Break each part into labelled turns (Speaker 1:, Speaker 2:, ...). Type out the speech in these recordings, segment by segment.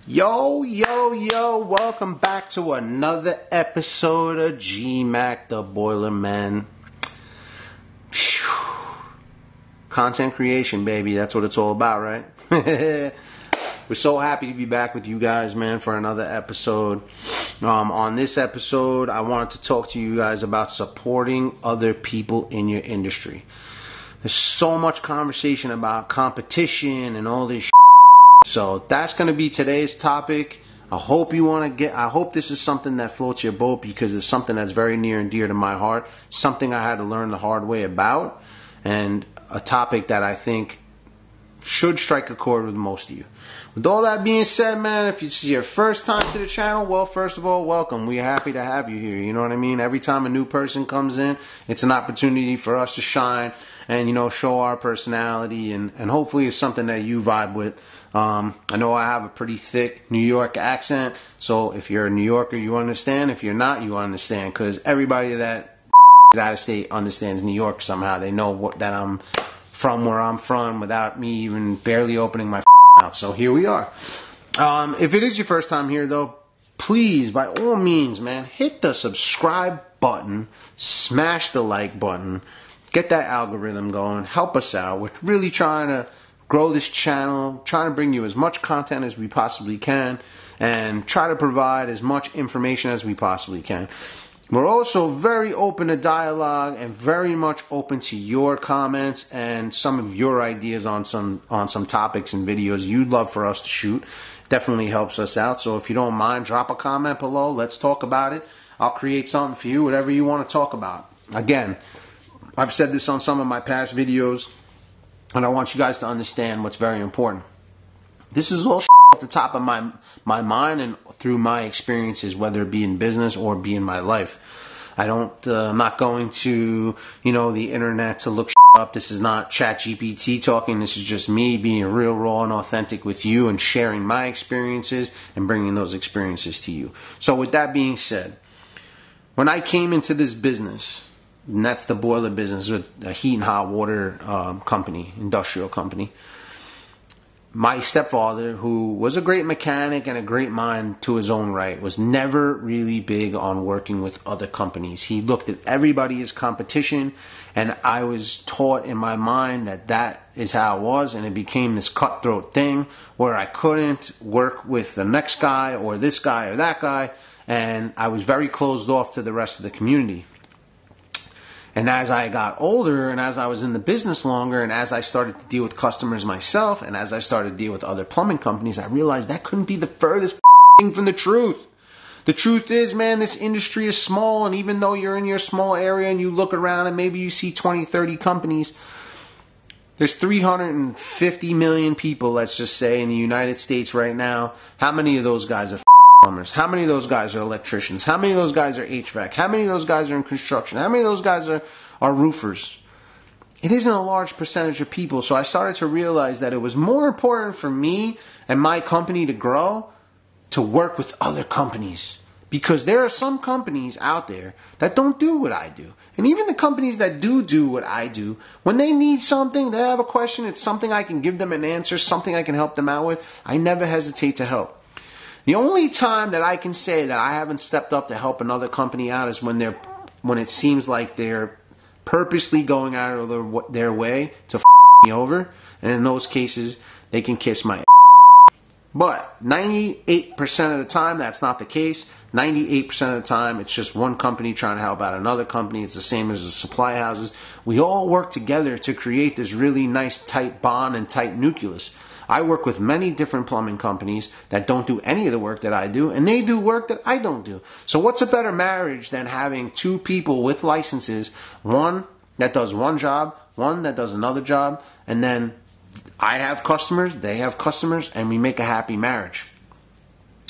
Speaker 1: Yo, yo, yo, welcome back to another episode of GMAK, the Boiler Man. Content creation, baby, that's what it's all about, right? We're so happy to be back with you guys, man, for another episode. On this episode, I wanted to talk to you guys about supporting other people in your industry. There's so much conversation about competition and all this shit. So that's going to be today's topic. I hope this is something that floats your boat, because it's something that's very near and dear to my heart. Something I had to learn the hard way about, and a topic that I think should strike a chord with most of you. With all that being said, man, if it's your first time to the channel, well, first of all, welcome. We're happy to have you here. You know what I mean? Every time a new person comes in, it's an opportunity for us to shine and, show our personality, and hopefully it's something that you vibe with. I know I have a pretty thick New York accent, so if you're a New Yorker, you understand. If you're not, you understand, because everybody that is out of state understands New York somehow. They know that I'm from where I'm from without me even barely opening my mouth. So here we are. If it is your first time here, though, please, by all means, man, hit the subscribe button, smash the like button, get that algorithm going, help us out. We're really trying to grow this channel, trying to bring you as much content as we possibly can, and try to provide as much information as we possibly can. We're also very open to dialogue and very much open to your comments and some of your ideas on some topics and videos you'd love for us to shoot. Definitely helps us out. So if you don't mind, drop a comment below. Let's talk about it. I'll create something for you, whatever you want to talk about. Again, I've said this on some of my past videos, and I want you guys to understand what's very important. This is all off the top of my mind and through my experiences, whether it be in business or be in my life. I'm not going to, the internet to look up. This is not ChatGPT talking. This is just me being real, raw, and authentic with you and sharing my experiences and bringing those experiences to you. So with that being said, when I came into this business, and that's the boiler business, with a heat and hot water company, industrial company, my stepfather, who was a great mechanic and a great mind to his own right, was never really big on working with other companies. He looked at everybody as competition, and I was taught in my mind that is how it was, and it became this cutthroat thing where I couldn't work with the next guy or this guy or that guy, and I was very closed off to the rest of the community. And as I got older, and as I was in the business longer, and as I started to deal with customers myself, and as I started to deal with other plumbing companies, I realized that couldn't be the furthest thing from the truth. The truth is, man, this industry is small, and even though you're in your small area and you look around and maybe you see 20, 30 companies, there's 350 million people, let's just say, in the United States right now. How many of those guys are plumbers? How many of those guys are electricians? How many of those guys are HVAC? How many of those guys are in construction? How many of those guys are roofers? It isn't a large percentage of people, so I started to realize that it was more important for me and my company to grow to work with other companies, because there are some companies out there that don't do what I do. And even the companies that do what I do, when they need something, they have a question, it's something I can give them an answer, something I can help them out with, I never hesitate to help. The only time that I can say that I haven't stepped up to help another company out is when it seems like they're purposely going out of their way to me over, and in those cases, they can kiss my ass. But 98% of the time, that's not the case. 98% of the time, it's just one company trying to help out another company. It's the same as the supply houses. We all work together to create this really nice, tight bond and tight nucleus. I work with many different plumbing companies that don't do any of the work that I do, and they do work that I don't do. So what's a better marriage than having two people with licenses, one that does one job, one that does another job, and then I have customers, they have customers, and we make a happy marriage.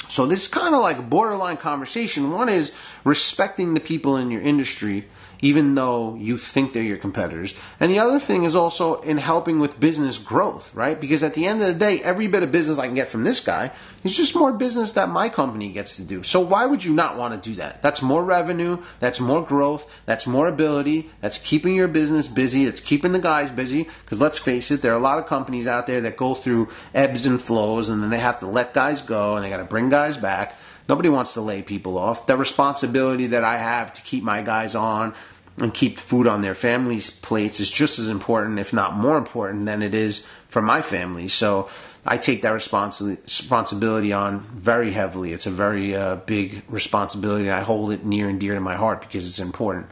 Speaker 1: So this is kind of like a borderline conversation. One is respecting the people in your industry even though you think they're your competitors. And the other thing is also in helping with business growth, right? Because at the end of the day, every bit of business I can get from this guy is just more business that my company gets to do. So why would you not want to do that? That's more revenue, that's more growth, that's more ability, that's keeping your business busy, that's keeping the guys busy. Because let's face it, there are a lot of companies out there that go through ebbs and flows, and then they have to let guys go and they got to bring guys back. Nobody wants to lay people off. The responsibility that I have to keep my guys on and keep food on their families' plates is just as important, if not more important, than it is for my family. So I take that responsibility on very heavily. It's a very big responsibility. I hold it near and dear to my heart because it's important.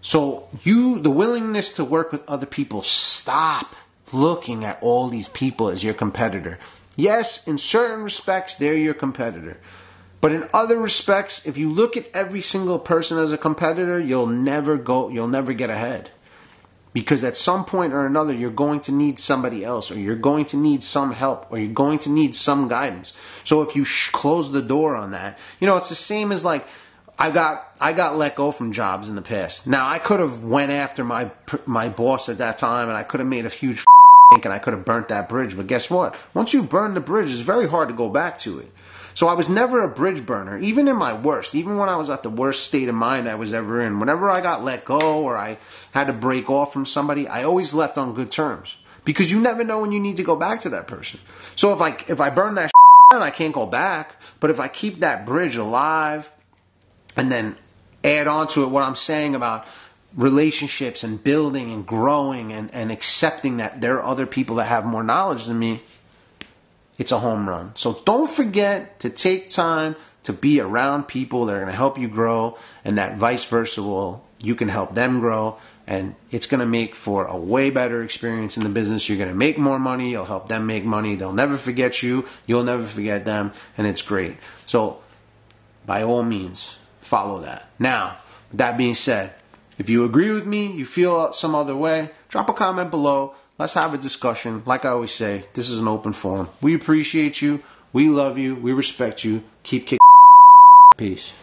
Speaker 1: So the willingness to work with other people, stop looking at all these people as your competitor. Yes, in certain respects, they're your competitor. But in other respects, if you look at every single person as a competitor, you'll never get ahead. Because at some point or another, you're going to need somebody else, or you're going to need some help, or you're going to need some guidance. So if you close the door on that, it's the same as like, I got let go from jobs in the past. Now, I could have went after my boss at that time, and I could have made a huge and I could have burnt that bridge. But guess what? Once you burn the bridge, it's very hard to go back to it. So I was never a bridge burner, even in my worst, even when I was at the worst state of mind I was ever in. Whenever I got let go or I had to break off from somebody, I always left on good terms. Because you never know when you need to go back to that person. So if I burn that down, I can't go back. But if I keep that bridge alive and then add on to it what I'm saying about relationships and building and growing and accepting that there are other people that have more knowledge than me, it's a home run. So don't forget to take time to be around people that are going to help you grow, and that vice versa you can help them grow, and it's going to make for a way better experience in the business. You're going to make more money. You'll help them make money. They'll never forget you. You'll never forget them, and it's great. So by all means, follow that. Now, with that being said, if you agree with me, you feel some other way, drop a comment below. Let's have a discussion. Like I always say, this is an open forum. We appreciate you. We love you. We respect you. Keep kicking. Peace.